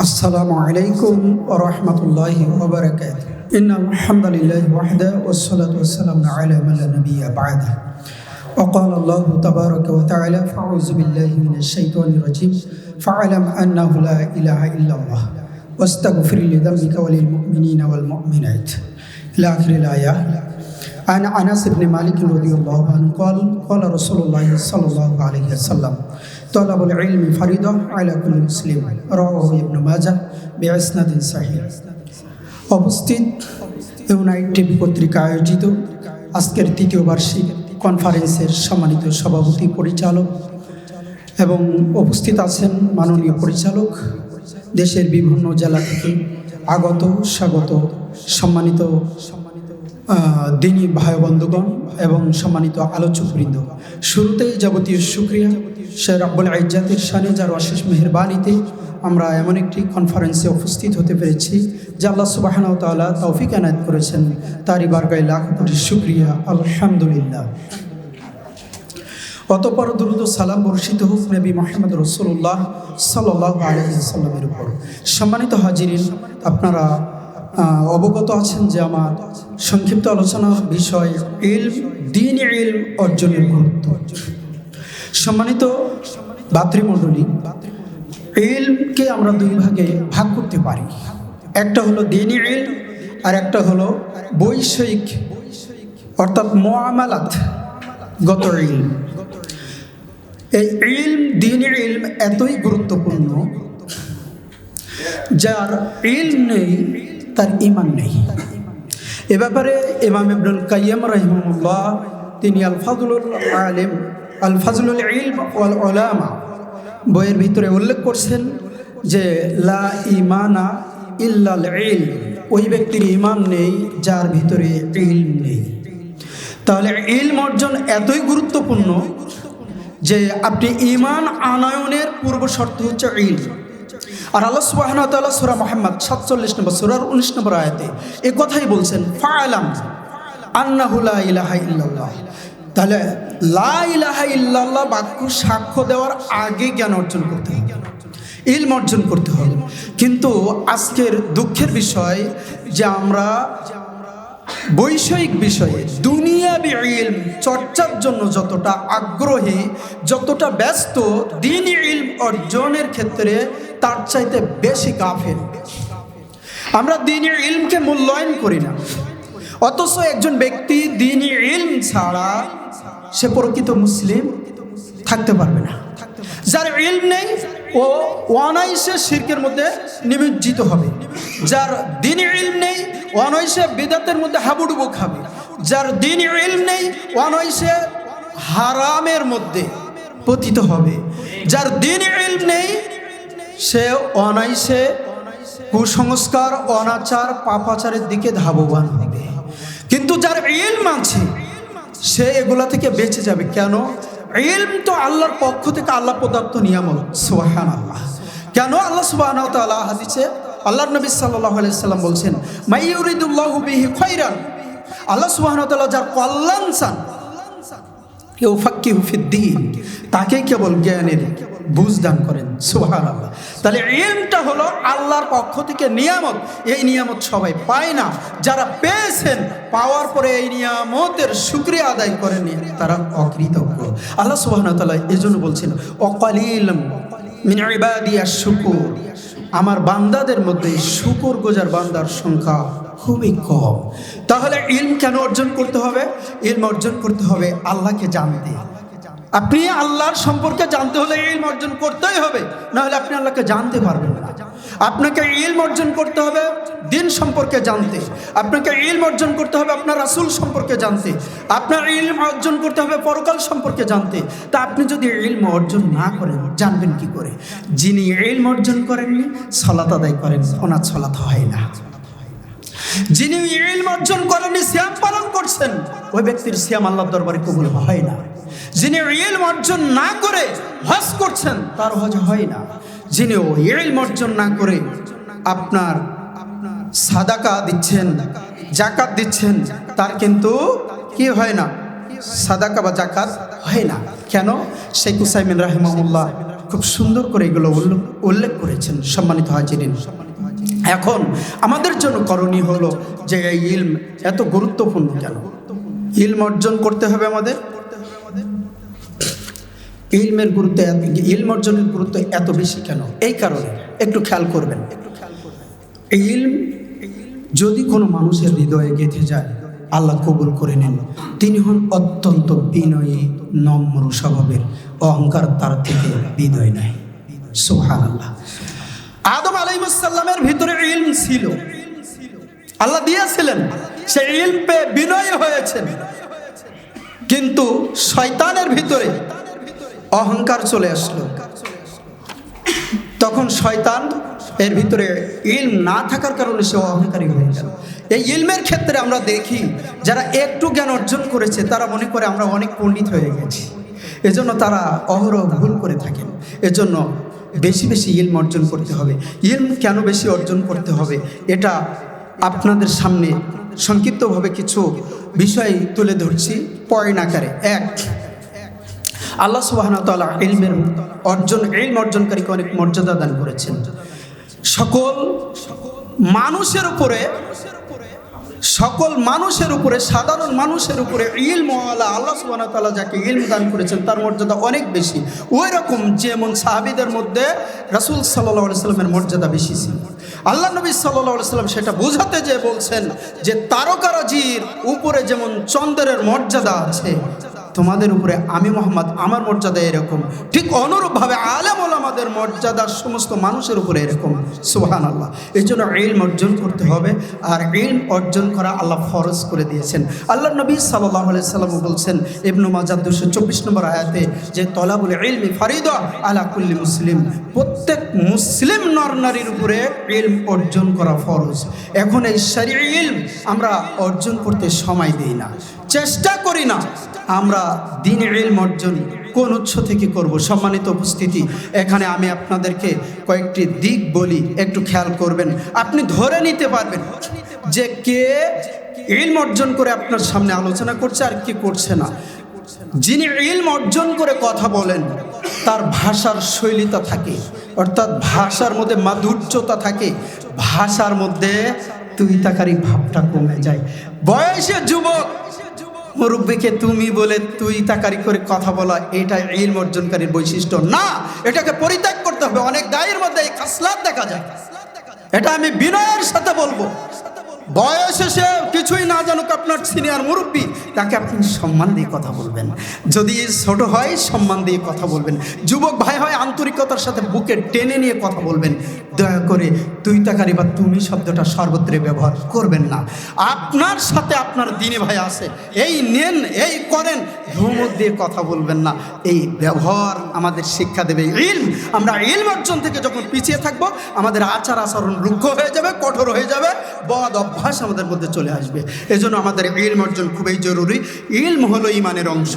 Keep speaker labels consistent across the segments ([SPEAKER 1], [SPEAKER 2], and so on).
[SPEAKER 1] আসসালামু আলাইকুম ওয়া রাহমাতুল্লাহি ওয়া বারাকাতুহু। ইন্নাল হামদালিল্লাহি ওয়াহদাহু ওয়াসসালাতু ওয়াসসালামু আলা মান লা নাবিয়্যা বা'দাহু। ওয়া ক্বালা আল্লাহু তাবারাকা ওয়া তাআলা ফাউযু বিল্লাহি মিনাশ শাইতানির রাজীম ফা'লাম আন্নাহু লা ইলাহা ইল্লাল্লাহ ওয়াস্তাগফির লিযামবিকা ওয়া লিল মুমিনিনা ওয়াল মুমিনাত ইলা আখিরিল আয়াহ। عن أنس بن مالك رضي الله عنه قال قال رسول الله صلى الله عليه وسلم طلب العلم فريضة على كل مسلم رواه ابن ماجه بإسناد صحيح। উপস্থিত ইউনাইট টিভি পত্রিকা আয়োজিত আজকের তৃতীয় বার্ষিক কনফারেন্সের সম্মানিত সভাপতি পরিচালক এবং উপস্থিত আছেন মাননীয় পরিচালক, দেশের বিভিন্ন জেলা থেকে আগত স্বাগত সম্মানিত দিনী ভাই বন্ধুগণ এবং সম্মানিত আলোচকবৃন্দ, শুরুতেই যাবতীয় শুকরিয়া সে রব্বুল ইজ্জাতের শানে, যার অশেষ মেহেরবানিতে আমরা এমন একটি কনফারেন্সে উপস্থিত হতে পেরেছি যে আল্লাহ সুবহানাহু ওয়া তাআলা তৌফিক এনায়েত করেছেন, তারই বারগায় লাখ কোটি শুকরিয়া, আলহামদুলিল্লাহ। অতঃপর দুরূদ ও সালাম বর্ষিত হোক নবী মুহাম্মদ রাসূলুল্লাহ সাল্লাল্লাহু আলাইহি ওয়াসাল্লামের উপর। সম্মানিত হাজিরিন, আপনারা অবগত আছেন যে আমার সংক্ষিপ্ত আলোচনার বিষয় ইলম, দ্বীন ইলম অর্জনের গুরুত্ব। সম্মানিত ভাতৃমণ্ডলী, ইলমকে আমরা দুই ভাগে ভাগ করতে পারি, একটা হলো দ্বীনি ইলম আর একটা হলো বৈষয়িক অর্থাৎ মুআমালাত গত ইলম। এই ইলম, দ্বীনি ইলম এতই গুরুত্বপূর্ণ, যার ইলম নেই তার ঈমান নেই। এ ব্যাপারে ইমাম ইবনুল কাইয়্যিম রাহিমাহুল্লাহ তিনি আল ফাজলুল ইলম ওয়াল উলামা বইয়ের ভিতরে উল্লেখ করছেন যে লা ঈমানা ইল্লাল ইলম, ওই ব্যক্তির ঈমান নেই যার ভিতরে ইলম নেই। তাহলে ইলম অর্জন এতই গুরুত্বপূর্ণ যে আপনি ঈমান আনয়নের পূর্ব শর্ত হচ্ছে ইলম। আর আল্লাহ সুবহানাহু ওয়া তাআলা সূরা মুহাম্মদ 47 নম্বর সূরার 19 নম্বর আয়াতে এই কথাই বলছেন, ফা'লাম আন্নাহু লা ইলাহা ইল্লাল্লাহ। তাহলে লা ইলাহা ইল্লাল্লাহ বাক্য সাক্ষ্য দেওয়ার আগে জ্ঞান অর্জন করতে হবে, ইলম অর্জন করতে হবে। কিন্তু আজকের দুঃখের বিষয় যে আমরা বৈষয়িক বিষয়ে দুনিয়াবি ইলম চর্চার জন্য যতটা আগ্রহী, যতটা ব্যস্ত, দ্বীনি ইলম অর্জনের ক্ষেত্রে তার চাইতে বেশি গাফেল। আমরা দ্বীনি ইলমকে মূল্যায়ন করি না, অথচ একজন ব্যক্তি দ্বীনি ইলম ছাড়া সে প্রকৃত মুসলিম থাকতে পারবে না। যার ইলম নেই ও অনায়াসে শিরকের মধ্যে নিমজ্জিত হবে, যার দ্বীনি ইলম নেই অনায়াসে বিদআতের মধ্যে হাবুডুবু খাবে, যার দ্বীনি ইলম নেই অনায়াসে হারামের মধ্যে পতিত হবে, যার দ্বীনি ইলম নেই সে অনায়াসে কুসংস্কার, অনাচার, পাপাচারের দিকে ধাবমান হবে। কিন্তু যার ইলম আছে সে এগুলা থেকে বেঁচে যাবে। কেন? ইলম তো আল্লাহর পক্ষ থেকে আল্লাহ প্রদত্ত নিয়ামত, সুবহানাল্লাহ। কেন? আল্লাহ সুবহানাহু ওয়া তাআলা হাদিসে আল্লাহর নবী সাল্লাল্লাহু আলাইহি সাল্লাম বলছেন, মাই ইউরিদুল্লাহু বিহি খায়রান, আল্লাহ সুবহানাহু ওয়া তাআলা যার কল্যাণ চান, ইউফাক্কিহু ফিদ্দীন, তাকে কেবল জ্ঞানের বুঝ দান করেন, সুবহানাল্লাহ। তাহলে ইলমটা হলো আল্লাহর পক্ষ থেকে নিয়ামত, এই নিয়ামত সবাই পায় না। যারা পেয়েছেন, পাওয়ার পরে এই নিয়ামতের শুকরিয়া আদায় করেননি, তারা অকৃতজ্ঞ। আল্লাহ সুবহানাহু ওয়া তাআলা এজন্য বলছেন, ওয়াকালিলুম মিন ইবাদিয়াশ শুকুর, আমার বান্দাদের মধ্যে শুকরগুজার বান্দার সংখ্যা খুবই কম। তাহলে ইলম কেন অর্জন করতে হবে? ইলম অর্জন করতে হবে আল্লাহকে জানতে। আপনি আল্লাহর সম্পর্কে জানতে হলে ইলম অর্জন করতেই হবে, না হলে আপনি আল্লাহকে জানতে পারবেন না। আপনাকে ইলম অর্জন করতে হবে দ্বীন সম্পর্কে জানতে, আপনাকে ইলম অর্জন করতে হবে আপনার রাসূল সম্পর্কে জানতে, আপনার ইলম অর্জন করতে হবে পরকাল সম্পর্কে জানতে। তা আপনি যদি ইলম অর্জন না করেন, জানবেন কি করে? যিনি ইলম অর্জন করেননি, সালাত আদায় করেন, ওনার সালাত হয় না। যিনি ইলম অর্জন করেননি, সিয়াম পালন করছেন, ওই ব্যক্তির সিয়াম আল্লাহর দরবারে কবুল হয় না। যিনি ইলম অর্জন না করে হজ করছেন, তার হজ হয় না। যিনি ইলম অর্জন না করে আপনার সাদাকা দিচ্ছেন, যাকাত দিচ্ছেন, তার কিন্তু কি হয় না? সাদাকা বা যাকাত হয় না। কেন? শেখ উসাইমিন রাহিমাহুল্লাহ খুব সুন্দর করে এগুলো উল্লেখ করেছেন। সম্মানিত হাজিরিন, এখন আমাদের জন্য করণীয় হলো যে এই ইলম এত গুরুত্বপূর্ণ কেন? ইলম অর্জন করতে হবে আমাদের। ইলমের গুরুত্ব, ইলম অর্জনের গুরুত্ব এত বেশি কেন? এই কারণে একটু খেয়াল করবেন। ইলম যদি কোনো মানুষের হৃদয়ে গেঁথে যায়, আল্লাহ কবুল করে নেন। তিনি হন অত্যন্ত বিনয়ী, নম্র স্বভাবের, অহংকার তার থেকে বিনয় নাই। সুবহানাল্লাহ। আদম আলাইহিস সালামের ভিতরে ইলম ছিল, আল্লাহ দিয়েছিলেন, সে ইলম পেয়ে বিনয়ী হয়েছেন। কিন্তু শয়তানের ভিতরে অহংকার চলে আসলো। তখন শয়তান এর ভিতরে ইলম না থাকার কারণে সে অহংকারী হয়ে গেল। এই ইলমের ক্ষেত্রে আমরা দেখি যারা একটু জ্ঞান অর্জন করেছে তারা মনে করে আমরা অনেক পণ্ডিত হয়ে গেছি, এজন্য তারা অহরহ ভুল করে থাকেন। এজন্য বেশি বেশি ইলম অর্জন করতে হবে। ইলম কেন বেশি অর্জন করতে হবে এটা আপনাদের সামনে সংক্ষিপ্তভাবে কিছু বিষয় তুলে ধরছি পয়েন্ট আকারে। এক, আল্লাহ সুবহানাহু ওয়া তাআলা ইলম অর্জনকারীকে অনেক মর্যাদা দান করেছেন। সকল মানুষের উপরে সাধারণ মানুষের উপরে ইলমওয়ালা আল্লাহ সুবহানাহু ওয়া তাআলা যাকে ইলম দান করেছেন তার মর্যাদা অনেক বেশি। ওই রকম যেমন সাহাবীদের মধ্যে রাসূল সাল্লাল্লাহু আলাইহি সাল্লামের মর্যাদা বেশি ছিল। আল্লাহ নবী সাল্লাল্লাহু আলাইহি সাল্লাম সেটা বোঝাতে যেয়ে বলছেন যে তারকারাজির উপরে যেমন চন্দ্রের মর্যাদা আছে, তোমাদের উপরে আমি মুহাম্মদ আমার মর্যাদা এরকম, ঠিক অনুরূপভাবে আলেম ওলামাদের মর্যাদা সমস্ত মানুষের উপরে এরকম। সুবহানাল্লাহ। এই জন্য ইলম অর্জন করতে হবে, আর ইলম অর্জন করা আল্লাহ ফরজ করে দিয়েছেন। আল্লাহ নবী সাল্লাল্লাহু আলাইহি সাল্লাম বলছেন ইবনে মাজাহ 224 নম্বর আয়াতে যে তলাবুল ইলমি ফারিদা আলা কুল্লি মুসলিম, প্রত্যেক মুসলিম নর নারীর উপরে ইলম অর্জন করা ফরজ। এখন এই শরঈ ইলম আমরা অর্জন করতে সময় দিই না, চেষ্টা করি না। আমরা দ্বীনি ইলম অর্জন কোন উৎস থেকে করব? সম্মানিত উপস্থিতি, এখানে আমি আপনাদেরকে কয়েকটি দিক বলি, একটু খেয়াল করবেন। আপনি ধরে নিতে পারবেন যে কে ইলম অর্জন করে আপনার সামনে আলোচনা করছে আর কে করছে না। যিনি ইলম অর্জন করে কথা বলেন তার ভাষার শৈলীতা থাকে, অর্থাৎ ভাষার মধ্যে মাধুর্যতা থাকে, ভাষার মধ্যে তুইতাকারী ভাবটা কমে যায়। বয়সে যুবক মুরব্বীকে তুমি বলে তুই তাকারি করে কথা বলা, এটা ইলম অর্জনকারীর বৈশিষ্ট্য না। এটাকে পরিত্যাগ করতে হবে। অনেক দায়ের মধ্যে এই খাসলাত দেখা যায়, এটা আমি বিনয়ের সাথে বলবো। বয়সে সে কিছুই না জানুক, আপনার সিনিয়র মুরব্বী, তাকে আপনি সম্মান দিয়ে কথা বলবেন। যদি ছোট হয় সম্মান দিয়ে কথা বলবেন, যুবক ভাই হয় আন্তরিকতার সাথে বুকে টেনে নিয়ে কথা বলবেন। দয়া করে তুই তাকারি বা তুমি শব্দটা সর্বত্রে ব্যবহার করবেন না। আপনার সাথে আপনার দিনে ভাই আছে, এই নেন এই করেন, ধমক দিয়ে কথা বলবেন না। এই ব্যবহার আমাদের শিক্ষা দেবে ইলম। আমরা ইলম অর্জন থেকে যখন পিছিয়ে থাকবো, আমাদের আচার আচরণ রুক্ষ হয়ে যাবে, কঠোর হয়ে যাবে, বদ অভ্যাস আমাদের মধ্যে চলে আসবে। এজন্য আমাদের ইলম অর্জন খুবই জরুরি। ইলম হলো ঈমানের অংশ,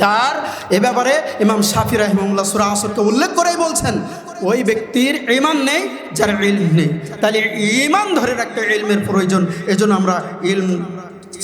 [SPEAKER 1] যার এ ব্যাপারে ইমাম শাফি রাহিমাহুল্লাহ সূরা আসরকে উল্লেখ করেই বলছেন ওই ব্যক্তির ঈমান নেই যার ইলম নেই। তাহলে ঈমান ধরে রাখতে ইলমের প্রয়োজন। এজন্য আমরা ইলম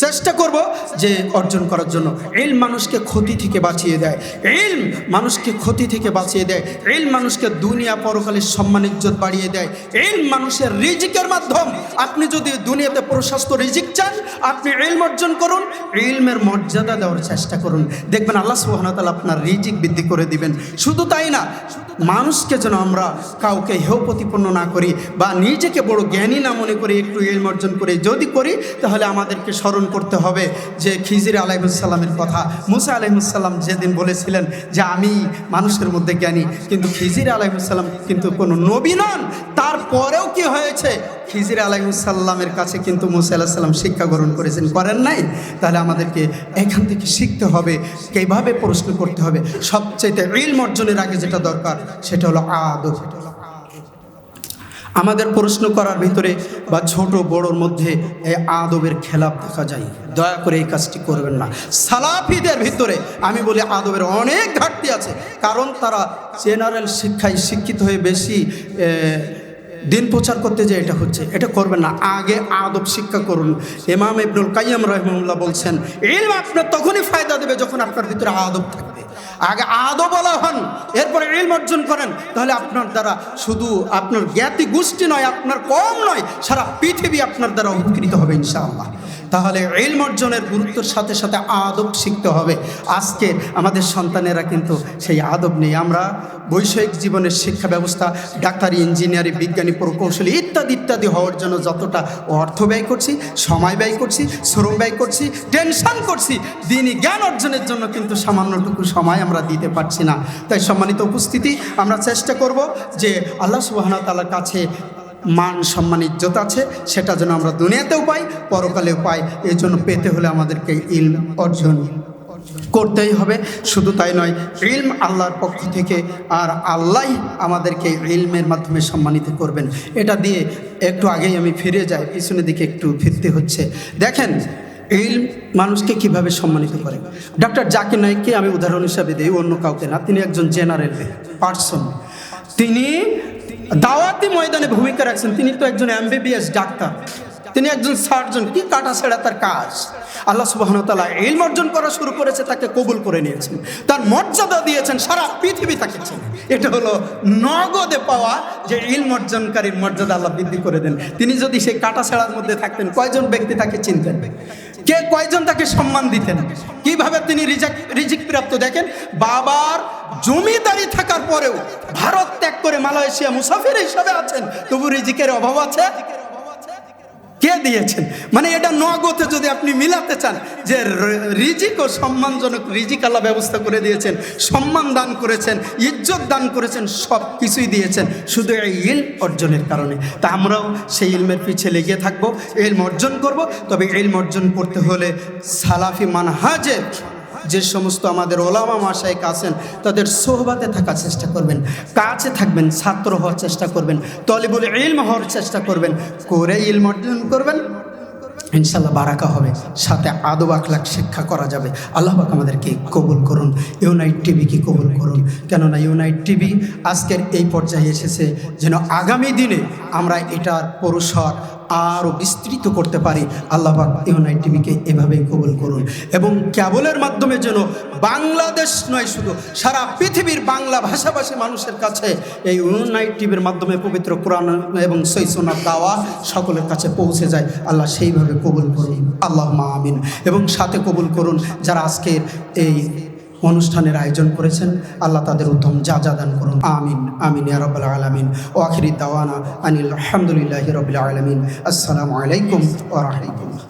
[SPEAKER 1] চেষ্টা করব যে অর্জন করার জন্য। ইলম মানুষকে ক্ষতি থেকে বাঁচিয়ে দেয়, ইলম মানুষকে ক্ষতি থেকে বাঁচিয়ে দেয়, ইলম মানুষকে দুনিয়া পরকালের সম্মান ইজ্জত বাড়িয়ে দেয়। ইলম মানুষের রিজিকের মাধ্যম। আপনি যদি দুনিয়াতে প্রশস্ত রিজিক চান, আপনি ইলম অর্জন করুন, ইলমের মর্যাদা দেওয়ার চেষ্টা করুন, দেখবেন আল্লাহ সুবহানাহু ওয়া তাআলা আপনার রিজিক বৃদ্ধি করে দিবেন। শুধু তাই না, মানুষকে যেন আমরা কাউকে হেয় প্রতিপন্ন না করি বা নিজেকে বড় জ্ঞানী না মনে করি। একটু ইলম অর্জন করে যদি করি, তাহলে আমাদেরকে স্মরণ করতে হবে যে খিজির আলাইহিস সালামের কথা। মুসা আলাইহিস সালাম যেদিন বলেছিলেন যে আমি মানুষের মধ্যে জ্ঞানী, কিন্তু খিজির আলাইহিস সালাম কিন্তু কোনো নবী নন। তারপরেও কি হয়েছে, খিজির আলাইহিস সালামের কাছে কিন্তু মুসা আলাইহিস সালাম শিক্ষা গ্রহণ করেছেন, করেন নাই? তাহলে আমাদেরকে এখান থেকে শিখতে হবে কিভাবে প্রশ্ন করতে হবে। সবচেয়ে ইলম অর্জনের আগে যেটা দরকার সেটা হলো আদব। আমাদের প্রশ্ন করার ভিতরে বা ছোট বড়োর মধ্যে এই আদবের খেলাপ দেখা যায়। দয়া করে এই কাজটি করবেন না। সালাফিদের ভিতরে আমি বলি আদবের অনেক ঘাটতি আছে, কারণ তারা জেনারেল শিক্ষায় শিক্ষিত হয়ে বেশি দিন প্রচার করতে যে এটা হচ্ছে, এটা করবেন না। আগে আদব শিক্ষা করুন। ইমাম ইবনুল কাইয়্যিম রাহিমাহুল্লাহ বলছেন ইলম আপনার তখনই ফায়দা দেবে যখন আপনার ভিতরে আদব থাকবে। আগে আদবওয়ালা হন, এরপরে ইলম অর্জন করেন, তাহলে আপনার দ্বারা শুধু আপনার জ্ঞাতি গোষ্ঠী নয়, আপনার কম নয়, সারা পৃথিবী আপনার দ্বারা উপকৃত হবে ইনশাআল্লাহ। তাহলে ইলম অর্জনের গুরুত্বের সাথে সাথে আদব শিখতে হবে। আজকে আমাদের সন্তানেরা কিন্তু সেই আদব নেই। আমরা বৈষয়িক জীবনের শিক্ষা ব্যবস্থা, ডাক্তারি, ইঞ্জিনিয়ারিং, বিজ্ঞানী, প্রকৌশলী ইত্যাদি ইত্যাদি হওয়ার জন্য যতটা অর্থ ব্যয় করছি, সময় ব্যয় করছি, শ্রম ব্যয় করছি, টেনশন করছি, দিনই জ্ঞান অর্জনের জন্য কিন্তু সামান্যটুকু সময় আমরা দিতে পারছি না। তাই সম্মানিত উপস্থিতি, আমরা চেষ্টা করব যে আল্লাহ সুবহানাহু ওয়া তাআলার কাছে মান, সম্মান, ইজ্জত আছে, সেটা যেন আমরা দুনিয়াতেও পাই, পরকালেও পাই। এই জন্য পেতে হলে আমাদেরকে ইলম অর্জন করতেই হবে। শুধু তাই নয়, ইলম আল্লাহর পক্ষ থেকে, আর আল্লাহ আমাদেরকে ইলমের মাধ্যমে সম্মানিত করবেন। এটা দিয়ে একটু আগেই আমি ফিরে যাই, পিছনের দিকে একটু ফিরতে হচ্ছে। দেখেন ইলম মানুষকে কিভাবে সম্মানিত করে। ডক্টর জাকির নায়েককে আমি উদাহরণ হিসাবে দিই, অন্য কাউকে না। তিনি একজন জেনারেল পার্সন, তিনি দাওয়াতি ময়দানে ভূমিকা রাখছেন। তিনি তো একজন MBBS ডাক্তার, তিনি একজন সার্জন, কি কাটা ছেঁড়া তার কাজ। আল্লাহ সুবহানাহু ওয়া তাআলা ইলম অর্জন করা শুরু করেছে, তাকে কবুল করে নিয়েছেন, তার মর্যাদা দিয়েছেন, সারা পৃথিবী তাকে চেনে। এটা হলো নগদে পাওয়া যে ইলম অর্জনকারীর মর্যাদা আল্লাহ বৃদ্ধি করে দেন। তিনি যদি সেই কাটা ছেঁড়ার মধ্যে থাকতেন, কয়জন ব্যক্তি তাকে চিনতেন, কে কয়জন তাকে সম্মান দিতেন, কিভাবে তিনি রিজিক প্রাপ্ত। দেখেন, বাবার জমিদারি থাকার পরেও ভারত ত্যাগ করে মালয়েশিয়া মুসাফির হিসাবে আছেন, তবু রিজিকের অভাব আছে, কে দিয়েছেন? মানে এটা নগদে যদি আপনি মিলাতে চান যে রিজিক ও সম্মানজনক রিজিক আল্লাহ ব্যবস্থা করে দিয়েছেন, সম্মান দান করেছেন, ইজ্জত দান করেছেন, সব কিছুই দিয়েছেন শুধু এই ইলম অর্জনের কারণে। তা আমরাও সেই ইলমের পিছে লেগে থাকবো, ইলম অর্জন করব। তবে ইলম অর্জন করতে হলে সালাফি মানহাজে যে সমস্ত আমাদের ওলামা মাশায়েখ আছেন, তাদের সোহবাতে থাকার চেষ্টা করবেন, কাছে থাকবেন, ছাত্র হওয়ার চেষ্টা করবেন, তলিবুল ইলম হওয়ার চেষ্টা করবেন, করে ইলম অর্জন করবেন, ইনশাআল্লাহ বারাকা হবে, সাথে আদব আখলাক শিক্ষা করা যাবে। আল্লাহ পাক আমাদেরকে কবুল করুন, ইউনাইট টিভিকে কবুল করুন। কেননা ইউনাইট টিভি আজকের এই পর্যায়ে এসেছে যেন আগামী দিনে আমরা এটার পরিসর আরও বিস্তৃত করতে পারি। আল্লাহ পাক ইউনাইট টিভিকে এভাবেই কবুল করুন, এবং কেবলের মাধ্যমে যেন বাংলাদেশ নয়, শুধু সারা পৃথিবীর বাংলা ভাষাভাষী মানুষের কাছে এই ইউনাইট টিভির মাধ্যমে পবিত্র কোরআন এবং সহিহ সুন্নাহ দাওয়া সকলের কাছে পৌঁছে যায়। আল্লাহ সেইভাবে কবুল করুন, আল্লাহুম্মা আমিন। এবং সাথে কবুল করুন যারা আজকের এই অনুষ্ঠানের আয়োজন করেছেন, আল্লাহ তাদের উত্তম যা দান করুন, আমিন আমিন ইয়া রাব্বাল আলামিন। ওয়া আখিরি দাওয়ানা আনিল হামদুলিল্লাহি রাব্বিল আলামিন। আসসালামু আলাইকুম ওয়া রাহমাতুল্লাহ।